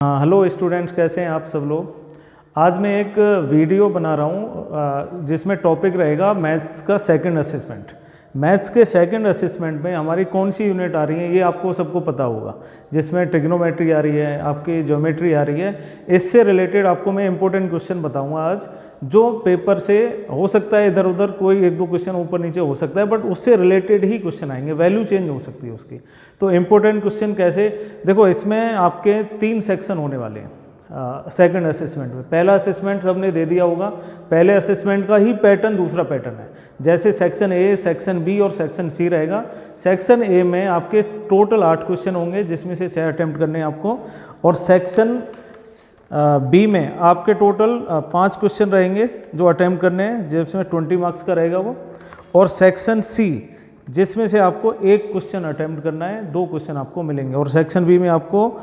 Hello students, कैसे हैं आप सब लोग। आज मैं एक वीडियो बना रहा हूँ जिसमें टॉपिक रहेगा मैथ्स का सेकंड असेसमेंट। मैथ्स के सेकंड असेसमेंट में हमारी कौन सी यूनिट आ रही है ये आपको सबको पता होगा, जिसमें ट्रिग्नोमेट्री आ रही है, आपकी ज्योमेट्री आ रही है। इससे रिलेटेड आपको मैं इंपॉर्टेंट क्वेश्चन बताऊंगा आज, जो पेपर से हो सकता है इधर उधर कोई एक दो क्वेश्चन ऊपर नीचे हो सकता है, बट उससे रिलेटेड ही क्वेश्चन आएंगे, वैल्यू चेंज हो सकती है उसकी। तो इंपॉर्टेंट क्वेश्चन कैसे, देखो इसमें आपके 3 सेक्शन होने वाले हैं सेकंड असेसमेंट में। पहला असेसमेंट सबने दे दिया होगा, पहले असेसमेंट का ही पैटर्न दूसरा पैटर्न है। जैसे सेक्शन ए, सेक्शन बी और सेक्शन सी रहेगा। सेक्शन ए में आपके टोटल 8 क्वेश्चन होंगे, जिसमें से 6 अटैम्प्ट करने हैं आपको, और सेक्शन बी में आपके टोटल 5 क्वेश्चन रहेंगे जो अटैम्प्ट करने हैं, जिसमें 20 मार्क्स का रहेगा वो। और सेक्शन सी जिसमें से आपको 1 क्वेश्चन अटैम्प्ट करना है, 2 क्वेश्चन आपको मिलेंगे। और सेक्शन बी में आपको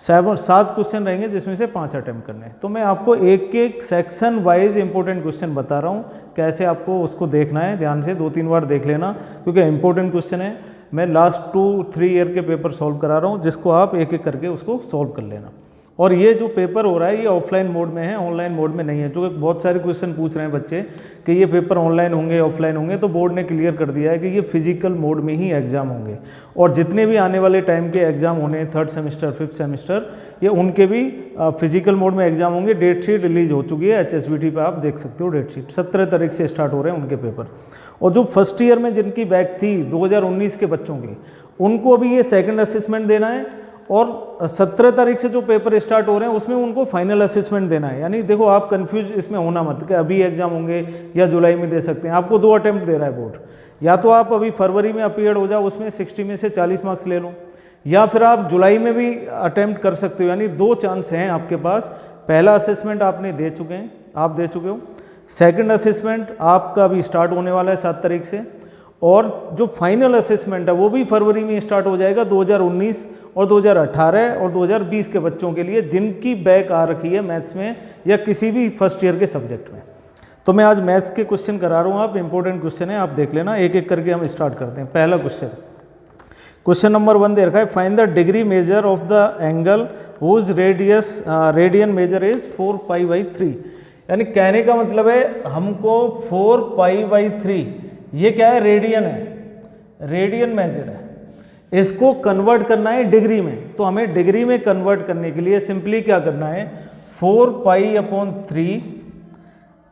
7 क्वेश्चन रहेंगे, जिसमें से 5 अटैम्प्ट करने हैं। तो मैं आपको एक एक सेक्शन वाइज इंपॉर्टेंट क्वेश्चन बता रहा हूँ, कैसे आपको उसको देखना है। ध्यान से 2-3 बार देख लेना, क्योंकि इंपॉर्टेंट क्वेश्चन है। मैं लास्ट 2-3 ईयर के पेपर सॉल्व करा रहा हूँ, जिसको आप एक एक करके उसको सॉल्व कर लेना। और ये जो पेपर हो रहा है ये ऑफलाइन मोड में है, ऑनलाइन मोड में नहीं है। क्योंकि बहुत सारे क्वेश्चन पूछ रहे हैं बच्चे कि ये पेपर ऑनलाइन होंगे ऑफलाइन होंगे, तो बोर्ड ने क्लियर कर दिया है कि ये फिजिकल मोड में ही एग्जाम होंगे। और जितने भी आने वाले टाइम के एग्जाम होने, 3rd सेमेस्टर 5th सेमेस्टर, ये उनके भी फिजिकल मोड में एग्जाम होंगे। डेट शीट रिलीज हो चुकी है, HSBT पे आप देख सकते हो डेट शीट। 17 तारीख से स्टार्ट हो रहे हैं उनके पेपर। और जो फर्स्ट ईयर में जिनकी बैच थी 2019 के बच्चों की, उनको अभी ये सेकेंड असेसमेंट देना है। और 17 तारीख से जो पेपर स्टार्ट हो रहे हैं उसमें उनको फाइनल असेसमेंट देना है। यानी देखो, आप कंफ्यूज इसमें होना मत कि अभी एग्जाम होंगे या जुलाई में दे सकते हैं। आपको 2 अटेम्प्ट दे रहा है बोर्ड। या तो आप अभी फरवरी में अपीयर हो जाओ, उसमें 60 में से 40 मार्क्स ले लो, या फिर आप जुलाई में भी अटेम्प्ट कर सकते हो। यानी 2 चांस हैं आपके पास। पहला असेसमेंट आपने दे चुके हैं, आप दे चुके हो। सेकेंड असेसमेंट आपका अभी स्टार्ट होने वाला है 7 तारीख से। और जो फाइनल असेसमेंट है वो भी फरवरी में स्टार्ट हो जाएगा 2019 और 2018 और 2020 के बच्चों के लिए, जिनकी बैक आ रखी है मैथ्स में या किसी भी फर्स्ट ईयर के सब्जेक्ट में। तो मैं आज मैथ्स के क्वेश्चन करा रहा हूँ, आप इंपॉर्टेंट क्वेश्चन है, आप देख लेना। एक एक करके हम स्टार्ट करते हैं। पहला क्वेश्चन नंबर 1 दे रखा है, find the degree measure of the angle whose radian measure is 4π/3। यानी कहने का मतलब है हमको 4π/3, ये क्या है, रेडियन है, रेडियन मेजर है, इसको कन्वर्ट करना है डिग्री में। तो हमें डिग्री में कन्वर्ट करने के लिए सिंपली क्या करना है, 4π/3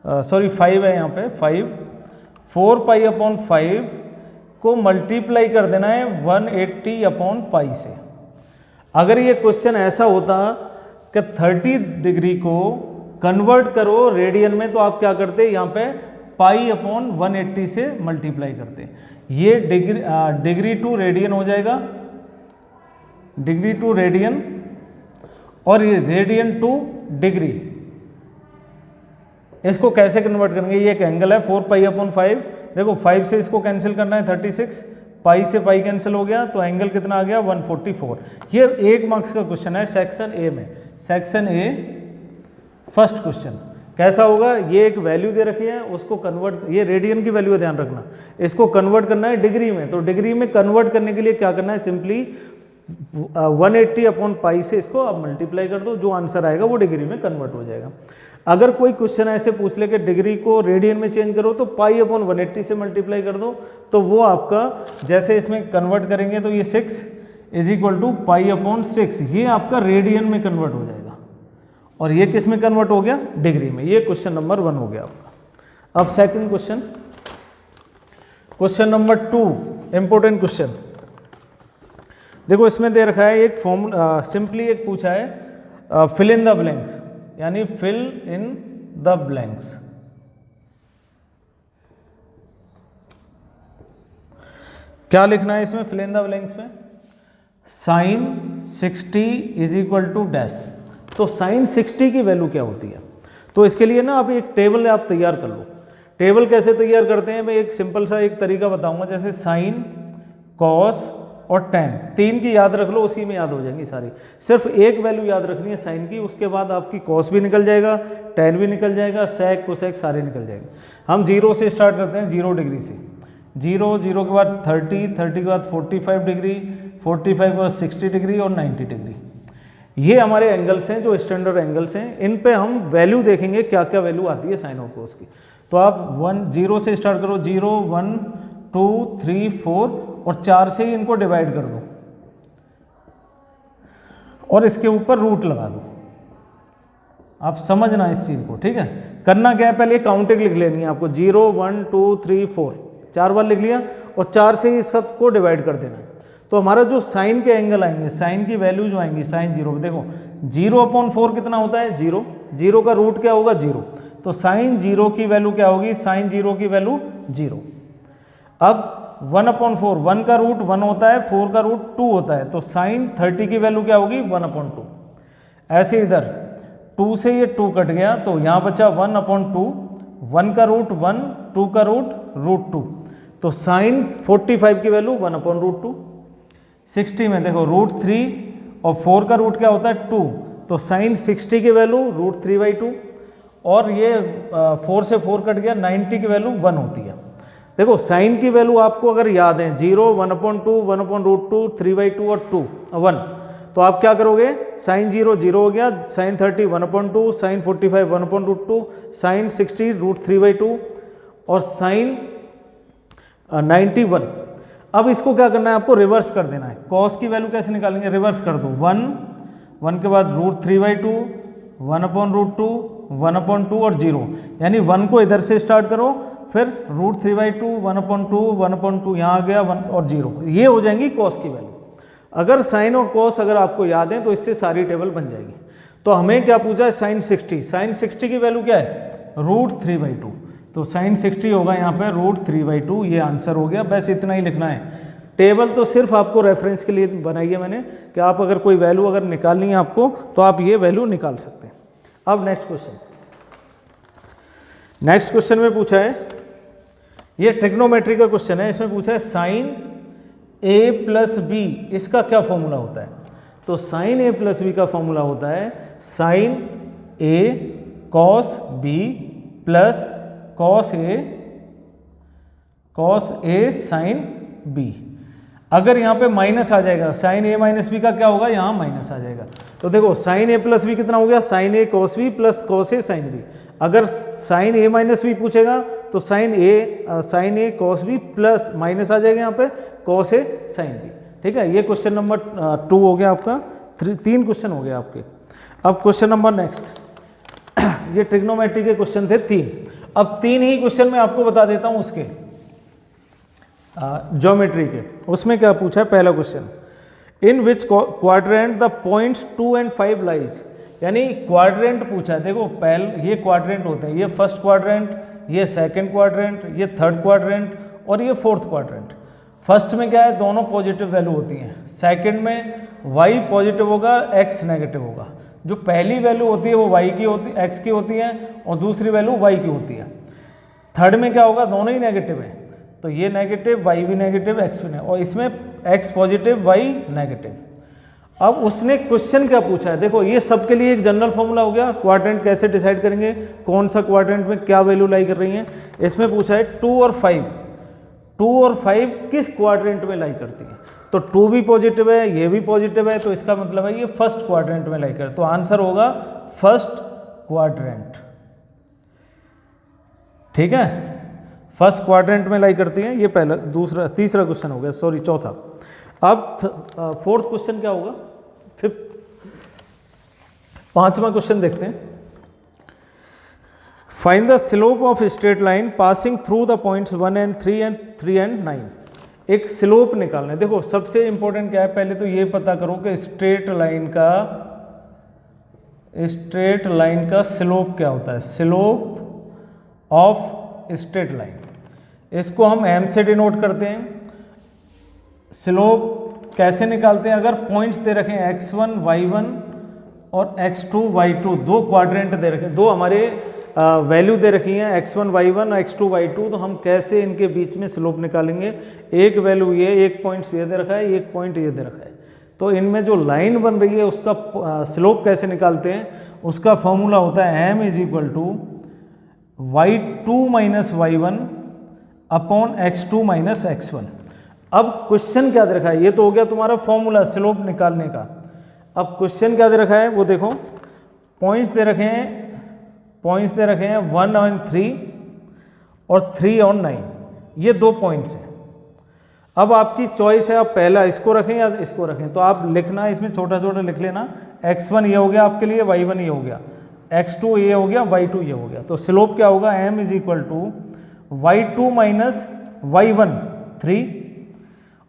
5 है यहाँ पे, 4π/5 को मल्टीप्लाई कर देना है 180/π से। अगर ये क्वेश्चन ऐसा होता कि 30 डिग्री को कन्वर्ट करो रेडियन में, तो आप क्या करते, यहाँ पे π/180 से मल्टीप्लाई करते। ये डिग्री टू रेडियन हो जाएगा, डिग्री टू रेडियन, और ये रेडियन टू डिग्री। इसको कैसे कन्वर्ट करेंगे, ये एक एंगल है 4π/5। देखो 5 से इसको कैंसिल करना है 36, पाई से पाई कैंसिल हो गया, तो एंगल कितना आ गया 144। ये 1 मार्क्स का क्वेश्चन है सेक्शन ए में। सेक्शन ए फर्स्ट क्वेश्चन कैसा होगा, ये एक वैल्यु दे रखी है, उसको कन्वर्ट, ये रेडियन की वैल्यू है, ध्यान रखना, इसको कन्वर्ट करना है डिग्री में। तो डिग्री में कन्वर्ट करने के लिए क्या करना है, सिंपली 180/π से इसको आप मल्टीप्लाई कर दो, जो आंसर आएगा वो डिग्री में कन्वर्ट हो जाएगा। अगर कोई क्वेश्चन ऐसे पूछ ले कि डिग्री को रेडियन में चेंज करो, तो π/180 से मल्टीप्लाई कर दो, तो वो आपका, जैसे इसमें कन्वर्ट करेंगे तो ये 6 = π/6, ये आपका रेडियन में कन्वर्ट हो जाएगा। और ये किस में कन्वर्ट हो गया, डिग्री में। ये क्वेश्चन नंबर 1 हो गया आपका। अब second question number 2, important question. देखो इसमें दे रखा है एक फॉर्मूला, सिंपली एक पूछा है फिल इन द ब्लैंक्स, यानी फिल इन द ब्लैंक्स। क्या लिखना है इसमें फिल इन द ब्लैंक्स में, sin 60 = डैश। तो sin 60 की वैल्यू क्या होती है, तो इसके लिए ना आप एक टेबल आप तैयार कर लो। टेबल कैसे तैयार करते हैं, मैं एक सिंपल सा एक तरीका बताऊंगा। जैसे sin, cos और tan, 3 की याद रख लो, उसी में याद हो जाएंगी सारी। सिर्फ एक वैल्यू याद रखनी है sin की, उसके बाद आपकी cos भी निकल जाएगा, tan भी निकल जाएगा, sec cosec सारे निकल जाएंगे। हम 0 से स्टार्ट करते हैं, 0 डिग्री से। 0 के बाद 30 के बाद 45 डिग्री, 45 के बाद 60 डिग्री और 90 डिग्री। ये हमारे एंगल्स हैं जो स्टैंडर्ड एंगल्स हैं, इन पे हम वैल्यू देखेंगे क्या क्या वैल्यू आती है साइन और कोस की। तो आप 0 से स्टार्ट करो, 0 1 2 3 4 और 4 से ही इनको डिवाइड कर दो और इसके ऊपर रूट लगा दो। आप समझना इस चीज़ को, ठीक है। करना क्या है, पहले काउंटिंग लिख लेनी है आपको, 0 1 2 3 4 4 बार लिख लिया और 4 से ही सबको डिवाइड कर देना है। तो हमारा जो साइन के एंगल आएंगे, साइन की वैल्यू जो आएंगी साइन 0, देखो 0/4 कितना होता है, 0, 0 का रूट क्या होगा 0, तो साइन 0 की वैल्यू क्या होगी, साइन 0 की वैल्यू 0। अब 1/4, 1 का रूट 1 होता है, 4 का रूट 2 होता है, तो साइन 30 की वैल्यू क्या होगी 1/2। ऐसे इधर 2 से ये 2 कट गया तो यहाँ बचा 1/2, 1 का रूट 1, 2 का रूट √2, तो साइन 45 की वैल्यू 1/√2। 60 में देखो √3 और 4 का रूट क्या होता है 2, तो साइन 60 की वैल्यू √3/2 और ये 4 से 4 कट गया, 90 की वैल्यू 1 होती है। देखो साइन की वैल्यू आपको अगर याद है 0, 1/2, 1/√2, 3/2 और 2 1, तो आप क्या करोगे, साइन 0 0 हो गया, साइन 30 1/2, साइन 45 1/√2, साइन 60 √3/2 और साइन 90 1। अब इसको क्या करना है, आपको रिवर्स कर देना है। कॉस की वैल्यू कैसे निकालेंगे, रिवर्स कर दो, 1 के बाद √3/2, 1/√2, 1/2 और 0, यानी 1 को इधर से स्टार्ट करो, फिर √3/2, 1/2, 1/2 यहाँ आ गया 1 और 0, ये हो जाएंगी कॉस की वैल्यू। अगर साइन और कॉस अगर आपको याद है तो इससे सारी टेबल बन जाएगी। तो हमें क्या पूछा है, साइन 60, साइन 60 की वैल्यू क्या है √3/2, तो साइन 60 होगा यहाँ पे √3/2, ये आंसर हो गया। बस इतना ही लिखना है। टेबल तो सिर्फ आपको रेफरेंस के लिए बनाई है मैंने, कि आप अगर कोई वैल्यू अगर निकालनी है आपको तो आप ये वैल्यू निकाल सकते हैं। अब नेक्स्ट क्वेश्चन में पूछा है, ये ट्रिग्नोमेट्री का क्वेश्चन है, इसमें पूछा है साइन a + b, इसका क्या फॉर्मूला होता है। तो साइन a + b का फॉर्मूला होता है sine a cos b plus cos a sin b। अगर यहाँ पे माइनस आ जाएगा, साइन a - b का क्या होगा, यहाँ माइनस आ जाएगा। तो देखो साइन a + b कितना हो गया, sine a cos b plus cos a sin b। अगर साइन a - b पूछेगा तो sine a cos b plus minus आ जाएगा यहाँ पे cos a sin b। ठीक है, ये क्वेश्चन नंबर 2 हो गया आपका। 3 क्वेश्चन हो गए आपके। अब क्वेश्चन नंबर नेक्स्ट, ये ट्रिग्नोमेट्री के क्वेश्चन थे 3। अब 3 ही क्वेश्चन मैं आपको बता देता हूँ उसके ज्योमेट्री के। उसमें क्या पूछा है, पहला question, in which quadrant the points 2 and 5 lies, यानी क्वाड्रेंट पूछा है। देखो पहले ये क्वाड्रेंट होते हैं, ये फर्स्ट क्वाड्रेंट, ये सेकंड क्वाड्रेंट, ये थर्ड क्वाड्रेंट और ये फोर्थ क्वाड्रेंट। फर्स्ट में क्या है, दोनों पॉजिटिव वैल्यू होती हैं। सेकंड में y पॉजिटिव होगा, x नेगेटिव होगा। जो पहली वैल्यू होती है वो y की होती है, x की होती है, और दूसरी वैल्यू y की होती है। थर्ड में क्या होगा, दोनों ही नेगेटिव है, तो ये नेगेटिव, y भी नेगेटिव, x भी नेगेटिव, और इसमें x पॉजिटिव y नेगेटिव। अब उसने क्वेश्चन क्या पूछा है, देखो ये सबके लिए एक जनरल फॉर्मूला हो गया। क्वाड्रेंट कैसे डिसाइड करेंगे, कौन सा क्वाड्रेंट में क्या वैल्यू लाई कर रही है। इसमें पूछा है 2 और 5 किस क्वाड्रेंट में लाई करती है। तो 2 भी पॉजिटिव है, ये भी पॉजिटिव है, तो इसका मतलब है ये फर्स्ट क्वाड्रेंट में लाई कर, तो आंसर होगा फर्स्ट क्वाड्रेंट। ठीक है, फर्स्ट क्वाड्रेंट में लाई करती है, ये पहला। तीसरा क्वेश्चन हो गया, सॉरी चौथा। अब फोर्थ क्वेश्चन क्या होगा, पांचवा क्वेश्चन देखते हैं। Find the slope of straight line passing through the points 1 and 3 and 9। एक स्लोप निकालना है। देखो सबसे इंपॉर्टेंट क्या है, पहले तो ये पता करो कि स्ट्रेट लाइन का स्लोप क्या होता है। स्लोप ऑफ स्ट्रेट लाइन, इसको हम m से डिनोट करते हैं। स्लोप कैसे निकालते हैं, अगर पॉइंट्स दे रखे हैं x1 y1 और x2 y2, दो क्वाड्रेंट दे रखे हैं, दो हमारे वैल्यू दे रखी हैं x1 y1 और x2 y2, तो हम कैसे इनके बीच में स्लोप निकालेंगे। एक वैल्यू ये, एक पॉइंट ये दे रखा है, एक पॉइंट ये दे रखा है, तो इनमें जो लाइन बन रही है उसका स्लोप कैसे निकालते हैं। उसका फॉर्मूला होता है m = y2 - y1 upon x2 - x1। अब क्वेश्चन क्या दे रखा है, ये तो हो गया तुम्हारा फॉर्मूला स्लोप निकालने का। अब क्वेश्चन क्या दे रखा है वो देखो, पॉइंट्स दे रखे हैं 1 और 3 और 3 और 9, ये 2 पॉइंट्स हैं। अब आपकी चॉइस है, आप पहला इसको रखें या इसको रखें, तो आप लिखना इसमें छोटा छोटा लिख लेना, x1 ये हो गया आपके लिए, y1 ये हो गया, x2 ये हो गया, y2 ये हो गया। तो स्लोप क्या होगा, m is equal to y2 minus y1 3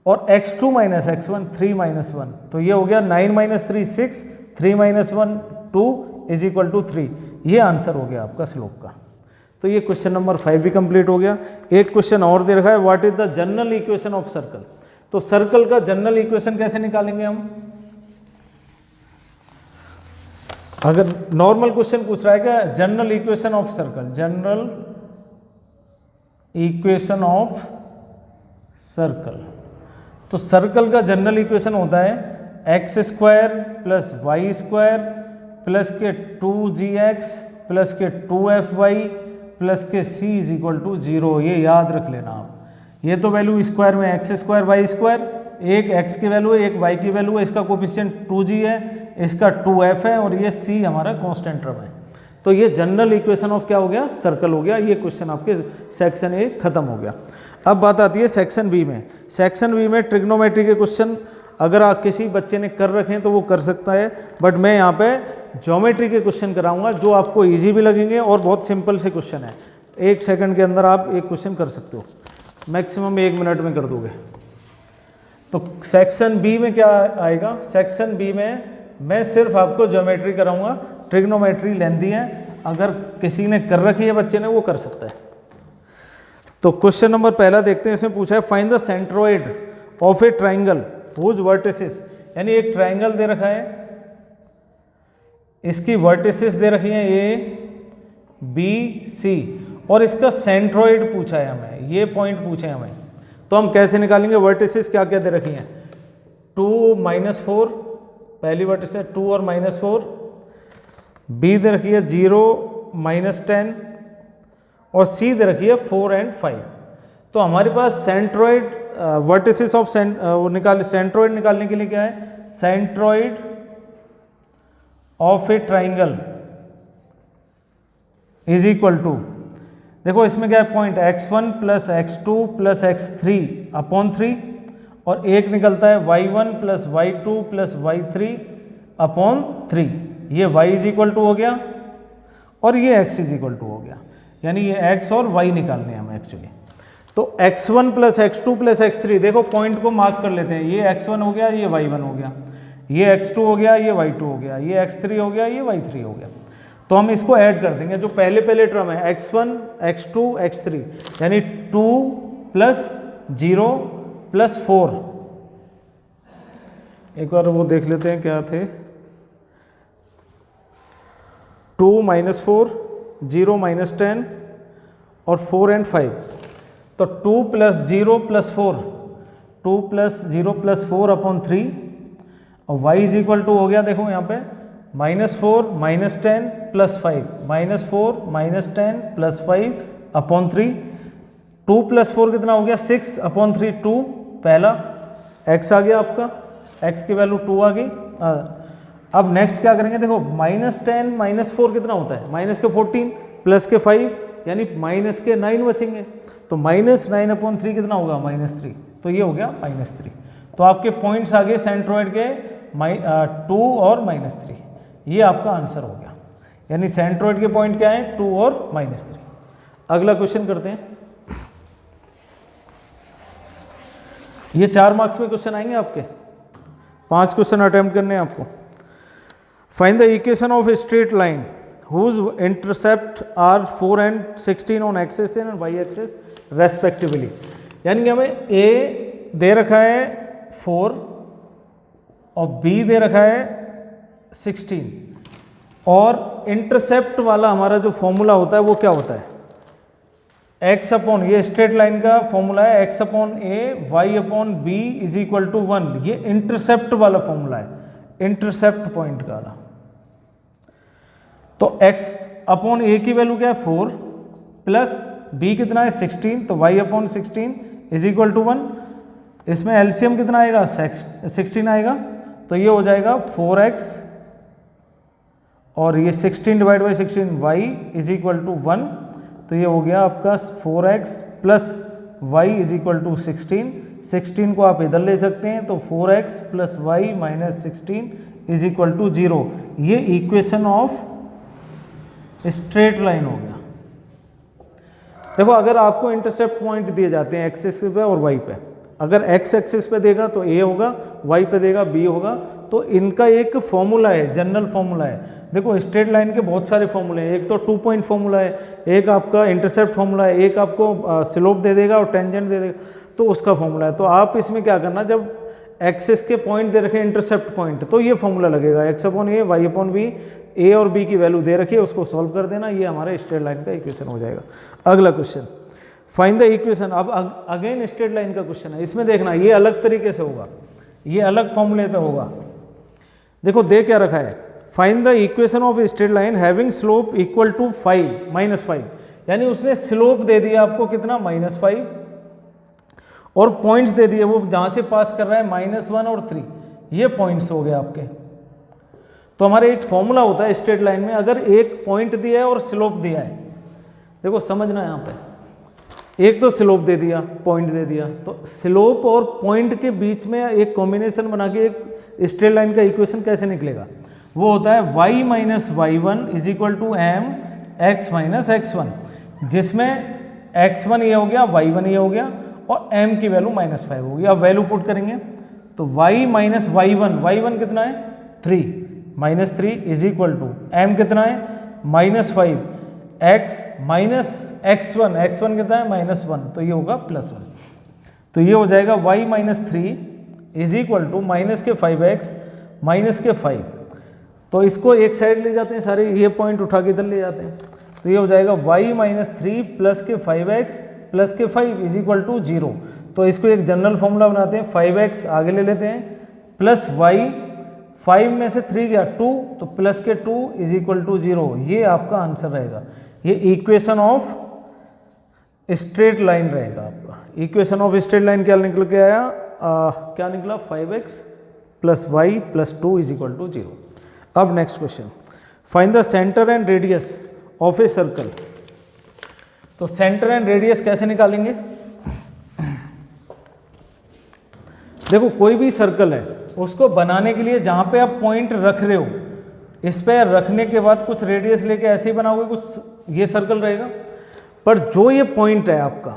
और x2 माइनस x1 3 माइनस 1, तो ये हो गया 9 minus 3 6, 3 minus 1 2 is equal to 3। ये आंसर हो गया आपका स्लोप का। तो ये क्वेश्चन नंबर 5 भी कंप्लीट हो गया। एक क्वेश्चन और दे रखा है, what is the general equation of circle. तो सर्कल का जनरल इक्वेशन कैसे निकालेंगे हम, अगर नॉर्मल क्वेश्चन पूछ रहा है क्या, general equation of circle, general equation of circle. तो सर्कल का जनरल इक्वेशन होता है x square plus y square plus के 2gx प्लस के 2fy प्लस के c इज इक्वल टू 0। ये याद रख लेना आप। ये तो वैल्यू स्क्वायर में एक्स स्क्वायर वाई स्क्वायर, एक x की वैल्यू है एक y की वैल्यू है, इसका कोफिशिएंट 2g है, इसका 2f है और ये c हमारा कांस्टेंट टर्म है। तो ये जनरल इक्वेशन ऑफ क्या हो गया, सर्कल हो गया। ये क्वेश्चन आपके सेक्शन ए खत्म हो गया। अब बात आती है सेक्शन बी में। सेक्शन बी में ट्रिग्नोमेट्री के क्वेश्चन अगर आप किसी बच्चे ने कर रखे हैं तो वो कर सकता है, बट मैं यहाँ पे ज्योमेट्री के क्वेश्चन कराऊंगा जो आपको इजी भी लगेंगे और बहुत सिंपल से क्वेश्चन है। 1 सेकंड के अंदर आप एक क्वेश्चन कर सकते हो, मैक्सिमम 1 मिनट में कर दोगे। तो सेक्शन बी में क्या आएगा, सेक्शन बी में मैं सिर्फ आपको ज्योमेट्री कराऊंगा, ट्रिग्नोमेट्री लेंथी है, अगर किसी ने कर रखी है बच्चे ने वो कर सकता है। तो क्वेश्चन नंबर पहला देखते हैं, इसमें पूछा है find the centroid of a triangle whose vertices, यानी एक ट्राइंगल दे रखा है, इसकी वर्टिसेस दे रखी हैं ए बी सी और इसका सेंट्रोइड पूछा है हमें, ये पॉइंट पूछे हैं हमें। तो हम कैसे निकालेंगे, वर्टिसेस क्या क्या दे रखी हैं, 2 माइनस 4 पहली वर्टिस है 2 और माइनस 4, बी दे रखी है 0 माइनस 10 और सी दे रखी है 4 और 5। तो हमारे पास सेंट्रोइड वर्टिसेस ऑफ सेंट्रोइड निकालने के लिए क्या है, centroid of a triangle is equal to, देखो इसमें क्या है point x1 plus x2 plus x3 upon 3 और एक निकलता है y1 plus y2 plus y3 upon 3। ये y इज इक्वल टू हो गया और ये x इज इक्वल टू हो गया, यानी ये x और y निकालने हैं हमें एक्चुअली। तो x1 plus x2 plus x3, देखो पॉइंट को मार्क कर लेते हैं, ये x1 हो गया ये y1 हो गया, ये x2 हो गया ये y2 हो गया, ये x3 हो गया ये y3 हो गया। तो हम इसको ऐड कर देंगे, जो पहले पहले टर्म है x1 x2 x3, यानी 2 प्लस 0 प्लस 4। एक बार वो देख लेते हैं क्या थे, 2 माइनस 4 0 माइनस 10 और 4 और 5। तो 2 plus 0 plus 4, 2 plus 0 plus 4 upon 3 और y इज इक्वल टू हो गया, देखो यहाँ पे -4 minus 10 plus 5, -4 minus 10 plus 5 upon 3। 2 plus 4 कितना हो गया 6 अपॉन 3 2, पहला x आ गया आपका, x की वैल्यू 2 आ गई। अब नेक्स्ट क्या करेंगे, देखो -10 माइनस 4 कितना होता है, माइनस के 14 प्लस के 5 यानी माइनस के 9 बचेंगे। तो -9 अपॉन 3 कितना होगा -3, तो ये हो गया -3। तो आपके पॉइंट्स आ गए सेंट्रोइड के 2 और -3, ये आपका आंसर हो गया। यानी सेंट्रोइड के पॉइंट क्या है 2 और -3। अगला क्वेश्चन करते हैं, ये 4 मार्क्स में क्वेश्चन आएंगे आपके, 5 क्वेश्चन अटेम्प्ट करने हैं आपको। Find the equation of a straight line whose intercept are 4 and 16 on x-axis and y-axis respectively। यानी कि हमें a दे रखा है 4 और b दे रखा है 16 और इंटरसेप्ट वाला हमारा जो फॉर्मूला होता है वो क्या होता है, x अपॉन, ये स्ट्रेट लाइन का फॉर्मूला है x upon a y upon b is equal to 1। ये इंटरसेप्ट वाला फॉर्मूला है, इंटरसेप्ट पॉइंट का वाला। तो x अपॉन a की वैल्यू क्या है 4 प्लस b कितना है 16, तो y upon 16 is equal to 1। इसमें एलसीएम कितना आएगा 16 आएगा, तो ये हो जाएगा 4x और ये 16 divide by 16 y is equal to 1, तो ये हो गया आपका 4x plus y is equal to 16 को आप इधर ले सकते हैं, तो 4x plus y minus 16 is equal to 0। ये इक्वेशन ऑफ स्ट्रेट लाइन हो गया। देखो अगर आपको इंटरसेप्ट पॉइंट दिए जाते हैं एक्स एक्सिस पे और वाई पे, अगर एक्स एक्सिस पे देगा तो ए होगा, वाई पे देगा बी होगा, तो इनका एक फॉर्मूला है, जनरल फॉर्मूला है। देखो स्ट्रेट लाइन के बहुत सारे फॉर्मूले हैं, एक तो 2 पॉइंट फॉर्मूला है, एक आपका इंटरसेप्ट फॉर्मूला है, एक आपको स्लोप दे देगा और टेंजेंट दे देगा, तो उसका फॉर्मूला है। तो आप इसमें क्या करना, जब एक्सिस के पॉइंट दे रखे इंटरसेप्ट पॉइंट, तो ये फॉर्मूला लगेगा एक्स अपॉन ए वाई अपॉन बी, ए और बी की वैल्यू दे रखी है, उसको सॉल्व कर देना, ये हमारे स्ट्रेट लाइन का इक्वेशन हो जाएगा। अगला क्वेश्चन, फाइंड द इक्वेशन। अब अगेन स्ट्रेट लाइन का क्वेश्चन है, इसमें देखना ये अलग तरीके से होगा, ये अलग फॉर्मूले पे होगा। देखो दे क्या रखा है, find the equation of straight line having slope equal to 5 -5, यानी उसने स्लोप दे दिया आपको कितना -5 और पॉइंट्स दे दिए, वो जहां से पास कर रहा है -1 और 3, ये पॉइंट्स हो गए आपके। तो हमारे एक फॉर्मूला होता है स्ट्रेट लाइन में, अगर एक पॉइंट दिया है और स्लोप दिया है, देखो समझना यहाँ पे, एक तो स्लोप दे दिया, पॉइंट दे दिया, तो स्लोप और पॉइंट के बीच में एक कॉम्बिनेशन बना के एक स्ट्रेट लाइन का इक्वेशन कैसे निकलेगा, वो होता है y minus y1 is equal to m x minus x1, जिसमें x1 ये हो गया, y1 ये हो गया और m की वैल्यू -5 होगी। अब वैल्यू पुट करेंगे तो y माइनस y1 कितना है 3, -3 इज इक्वल टू m कितना है -5, x माइनस x1 कितना है -1, तो ये होगा +1, तो ये हो जाएगा y minus 3 is equal to minus के 5x माइनस के 5, तो इसको एक साइड ले जाते हैं सारे, ये पॉइंट उठा के इधर ले जाते हैं, तो ये हो जाएगा y माइनस 3 प्लस के 5x प्लस के 5 इज इक्वल टू 0। तो इसको एक जनरल फॉर्मूला बनाते हैं, 5x आगे ले लेते हैं प्लस y, 5 में से 3 गया 2, तो प्लस के 2 इज इक्वल टू 0, ये आपका आंसर रहेगा। ये इक्वेशन ऑफ स्ट्रेट लाइन रहेगा आपका। इक्वेशन ऑफ स्ट्रेट लाइन क्या निकल के आया, क्या निकला 5x plus y plus 2 is equal to 0। अब next question, find the centre and radius of a circle. तो सेंटर एंड रेडियस कैसे निकालेंगे, देखो कोई भी सर्कल है उसको बनाने के लिए जहां पे आप पॉइंट रख रहे हो, इस पे रखने के बाद कुछ रेडियस लेके ऐसे ही बनाओगे, कुछ ये सर्कल रहेगा, पर जो ये पॉइंट है आपका,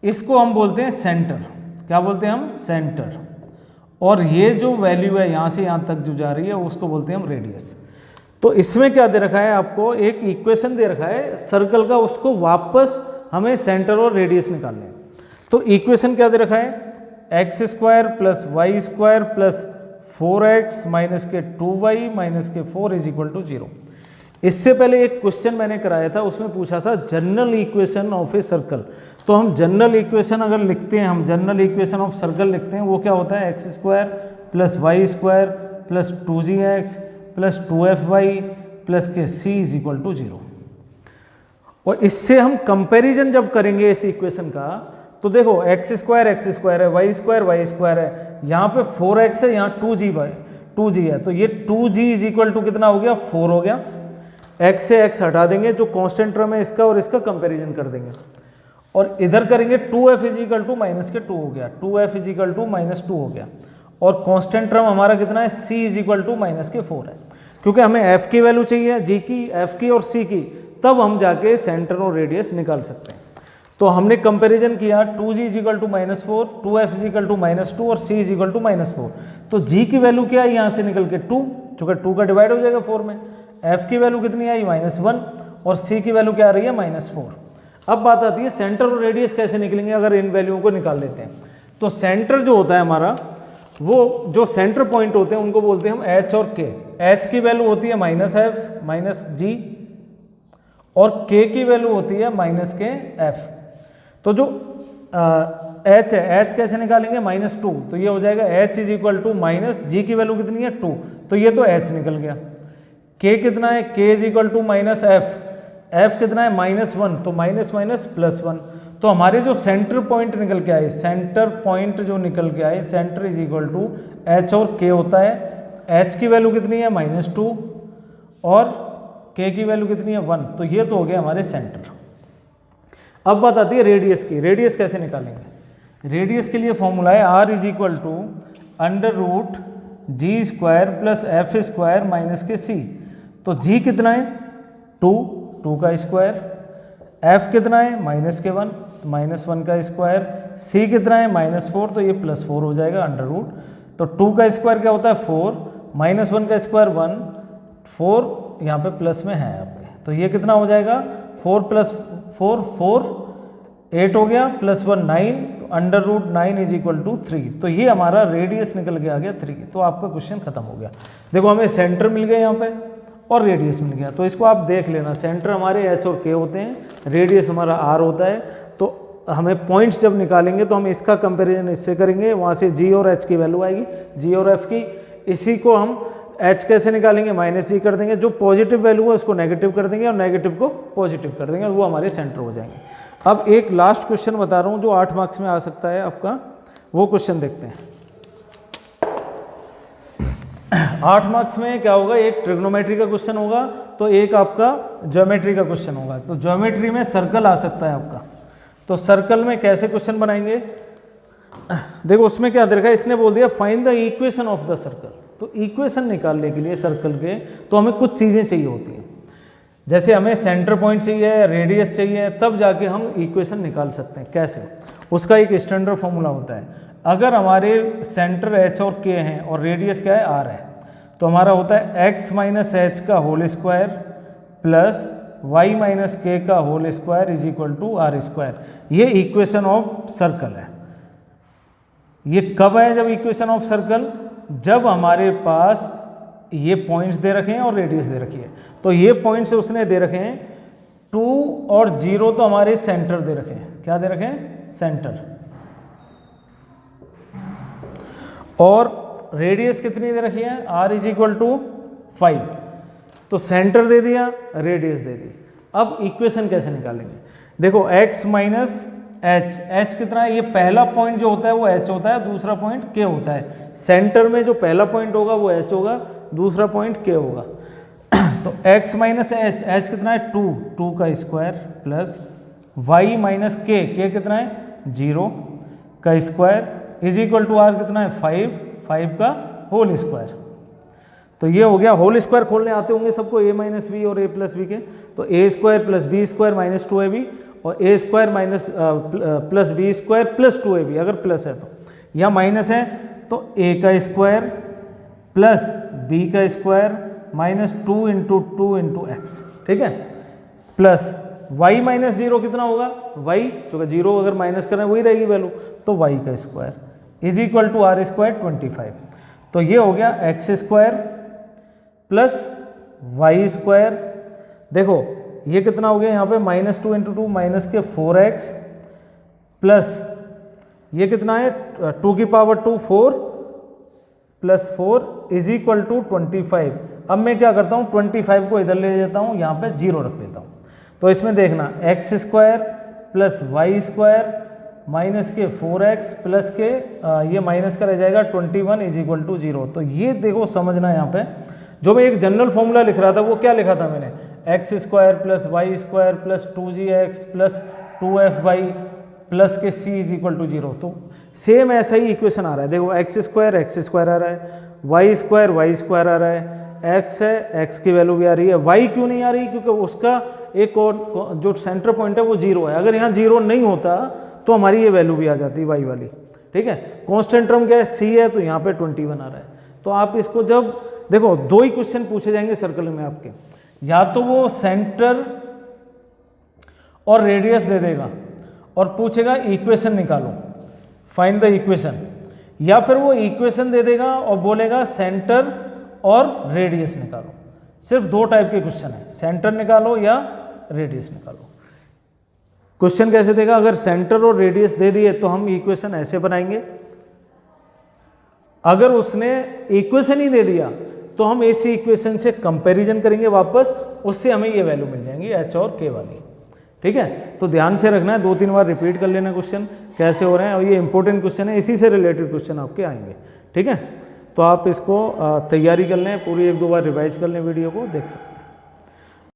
इसको हम बोलते हैं सेंटर। क्या बोलते हैं हम, सेंटर। और ये जो वैल्यू है यहाँ से यहाँ तक जो जा रही है उसको बोलते हैं हम रेडियस। तो इसमें क्या दे रखा है आपको, एक इक्वेशन दे रखा है सर्कल का, उसको वापस हमें सेंटर और रेडियस निकालने हैं। तो इक्वेशन क्या दे रखा है, x² plus y² plus 4x minus के 2y माइनस के 4 इज इक्वल टू 0। इससे पहले एक क्वेश्चन मैंने कराया था, उसमें पूछा था general equation of a circle. तो हम जनरल इक्वेशन अगर लिखते हैं, हम जनरल इक्वेशन ऑफ सर्कल लिखते हैं, वो क्या होता है, x² plus y² plus 2gx plus 2fy plus के c इज इक्वल टू 0। और इससे हम कंपैरिजन जब करेंगे इस इक्वेशन का, तो देखो x² है, y² है, यहाँ पे 4x है, यहाँ 2g है, तो ये 2g इज इक्वल टू कितना हो गया, 4 हो गया। x से x हटा देंगे, जो कांस्टेंट टर्म है इसका और इसका कंपैरिजन कर देंगे, और इधर करेंगे 2f is equal to minus के 2 हो गया, 2f is equal to minus 2 हो गया, और कांस्टेंट टर्म हमारा कितना है, c is equal to minus के 4 है। क्योंकि हमें f की वैल्यू चाहिए, g की, f की और c की, तब हम जाके सेंटर और रेडियस निकाल सकते हैं। तो हमने कंपैरिजन किया, 2g is equal to -4, 2f is equal to -2 और c इज इक्वल टू -4। तो g की वैल्यू क्या है, यहाँ से निकल के 2, चूंकि 2 का डिवाइड हो जाएगा 4 में, f की वैल्यू कितनी आई -1 और c की वैल्यू क्या आ रही है -4। अब बात आती है सेंटर और रेडियस कैसे निकलेंगे, अगर इन वैल्यूओं को निकाल लेते हैं। तो सेंटर जो होता है हमारा, वो जो सेंटर पॉइंट होते हैं उनको बोलते हैं हम h और k। h की वैल्यू होती है -f -g और k की वैल्यू होती है -k/f। तो जो h है, h कैसे निकालेंगे, -2, तो ये हो जाएगा h is equal to -g की वैल्यू कितनी है 2, तो ये तो h निकल गया। k कितना है, k is equal to -f, f कितना है -1, तो माइनस माइनस +1, तो हमारे जो सेंटर पॉइंट निकल के आए, सेंटर पॉइंट जो निकल के आए, centre is equal to h और के होता है। एच की वैल्यू कितनी है -2 और के की वैल्यू कितनी है 1। तो ये तो हो गया हमारे सेंटर। अब बात आती है रेडियस की। रेडियस कैसे निकालेंगे? रेडियस के लिए फॉर्मूला है r is equal to √g² plus f square minus के c। तो g कितना है 2 का स्क्वायर, f कितना है -1 तो -1 का स्क्वायर, c कितना है -4 तो ये +4 हो जाएगा √ तो 2 का स्क्वायर क्या होता है 4, -1 का स्क्वायर 1, 4 यहाँ पे प्लस में है आपके, तो ये कितना हो जाएगा 4 + 4 4 8 हो गया, +1 9 तो √9 इज इक्वल टू 3। तो ये हमारा रेडियस निकल के आ गया 3। तो आपका क्वेश्चन खत्म हो गया। देखो हमें सेंटर मिल गया यहाँ पे और रेडियस मिल गया, तो इसको आप देख लेना। सेंटर हमारे एच और के होते हैं, रेडियस हमारा आर होता है। तो हमें पॉइंट्स जब निकालेंगे तो हम इसका कंपैरिजन इससे करेंगे, वहाँ से जी और एच की वैल्यू आएगी, जी और एफ की। इसी को हम एच कैसे निकालेंगे, -g कर देंगे, जो पॉजिटिव वैल्यू है उसको नेगेटिव कर देंगे और नेगेटिव को पॉजिटिव कर देंगे और वो हमारे सेंटर हो जाएंगे। अब एक लास्ट क्वेश्चन बता रहा हूँ जो 8 मार्क्स में आ सकता है आपका, वो क्वेश्चन देखते हैं। 8 मार्क्स में क्या होगा, एक ट्रिग्नोमेट्री का क्वेश्चन होगा तो एक आपका ज्योमेट्री का क्वेश्चन होगा। तो ज्योमेट्री में सर्कल आ सकता है आपका, तो सर्कल में कैसे क्वेश्चन बनाएंगे, देखो उसमें क्या दे रखा है, इसने बोल दिया find the equation of the circle. तो इक्वेशन निकालने के लिए सर्कल के तो हमें कुछ चीज़ें चाहिए होती हैं, जैसे हमें सेंटर पॉइंट चाहिए, रेडियस चाहिए, तब जाके हम इक्वेशन निकाल सकते हैं। कैसे, उसका एक स्टैंडर्ड फॉर्मूला होता है। अगर हमारे सेंटर एच और के हैं और रेडियस क्या है आर है, तो हमारा होता है x - h का whole square plus y - k का whole square is equal to r²। ये इक्वेशन ऑफ सर्कल है। ये कब है जब इक्वेशन ऑफ सर्कल, जब हमारे पास ये पॉइंट्स दे रखे हैं और रेडियस दे रखी है। तो ये पॉइंट्स उसने दे रखे हैं 2 और 0, तो हमारे सेंटर दे रखे हैं। क्या दे रखे हैं, सेंटर। और रेडियस कितनी दे रखी है, r इज इक्वल टू 5। तो सेंटर दे दिया, रेडियस दे दी। अब इक्वेशन कैसे निकालेंगे, देखो x - h कितना है, ये पहला पॉइंट जो होता है वो h होता है, दूसरा पॉइंट k होता है। सेंटर में जो पहला पॉइंट होगा वो h होगा, दूसरा पॉइंट k होगा। तो x - h कितना है 2 का स्क्वायर प्लस y - k कितना है 0 का square is equal to r कितना है 5 का होल स्क्वायर। तो ये हो गया, होल स्क्वायर खोलने आते होंगे सबको, a - b और a + b के। तो a² + b² - 2ab और a² - + b² + 2ab, अगर प्लस है तो, यहाँ माइनस है तो a का स्क्वायर प्लस b का स्क्वायर -2 × 2 × x, ठीक है, प्लस y - 0 कितना होगा, y जो 0 अगर माइनस करें वही रहेगी वैल्यू, तो y का square is equal to r² 25। तो ये हो गया x² प्लस y²। देखो ये कितना हो गया यहाँ पे, -2 × 2 -4x प्लस ये कितना है 2 की पावर 2 4 + 4 इज इक्वल टू 25। अब मैं क्या करता हूँ, 25 को इधर ले जाता हूँ, यहाँ पे 0 रख देता हूँ। तो इसमें देखना x² प्लस y² माइनस के 4x प्लस के ये माइनस का रह जाएगा 21 इज इक्वल टू 0। तो ये देखो समझना, यहाँ पे जो मैं एक जनरल फॉर्मूला लिख रहा था वो क्या लिखा था मैंने, x² plus y² plus 2gx plus 2fy plus के c इज इक्वल टू 0। तो सेम ऐसा ही इक्वेशन आ रहा है। देखो x² आ रहा है, y² आ रहा है, x है, x की वैल्यू भी आ रही है, y क्यों नहीं आ रही, क्योंकि उसका एक और जो सेंटर पॉइंट है वो 0 है। अगर यहाँ 0 नहीं होता तो हमारी ये वैल्यू भी आ जाती y वाली, ठीक है। कांस्टेंट टर्म क्या है, c है, तो यहाँ पे 21 आ रहा है। तो आप इसको जब देखो, 2 ही क्वेश्चन पूछे जाएंगे सर्कल में आपके, या तो वो सेंटर और रेडियस दे देगा और पूछेगा इक्वेशन निकालो, फाइंड द इक्वेशन, या फिर वो इक्वेशन दे देगा और बोलेगा सेंटर और रेडियस निकालो। सिर्फ 2 टाइप के क्वेश्चन है, सेंटर निकालो या रेडियस निकालो। क्वेश्चन कैसे देगा, अगर सेंटर और रेडियस दे दिए तो हम इक्वेशन ऐसे बनाएंगे, अगर उसने इक्वेशन ही दे दिया तो हम इसी इक्वेशन से कंपैरिजन करेंगे वापस, उससे हमें ये वैल्यू मिल जाएंगी h और k वाली, ठीक है, तो ध्यान से रखना है, 2-3 बार रिपीट कर लेना क्वेश्चन कैसे हो रहे हैं, और ये इंपॉर्टेंट क्वेश्चन है, इसी से रिलेटेड क्वेश्चन आपके आएंगे। ठीक है, तो आप इसको तैयारी कर लें, पूरी 1-2 बार रिवाइज कर लें, वीडियो को देख सकते हैं।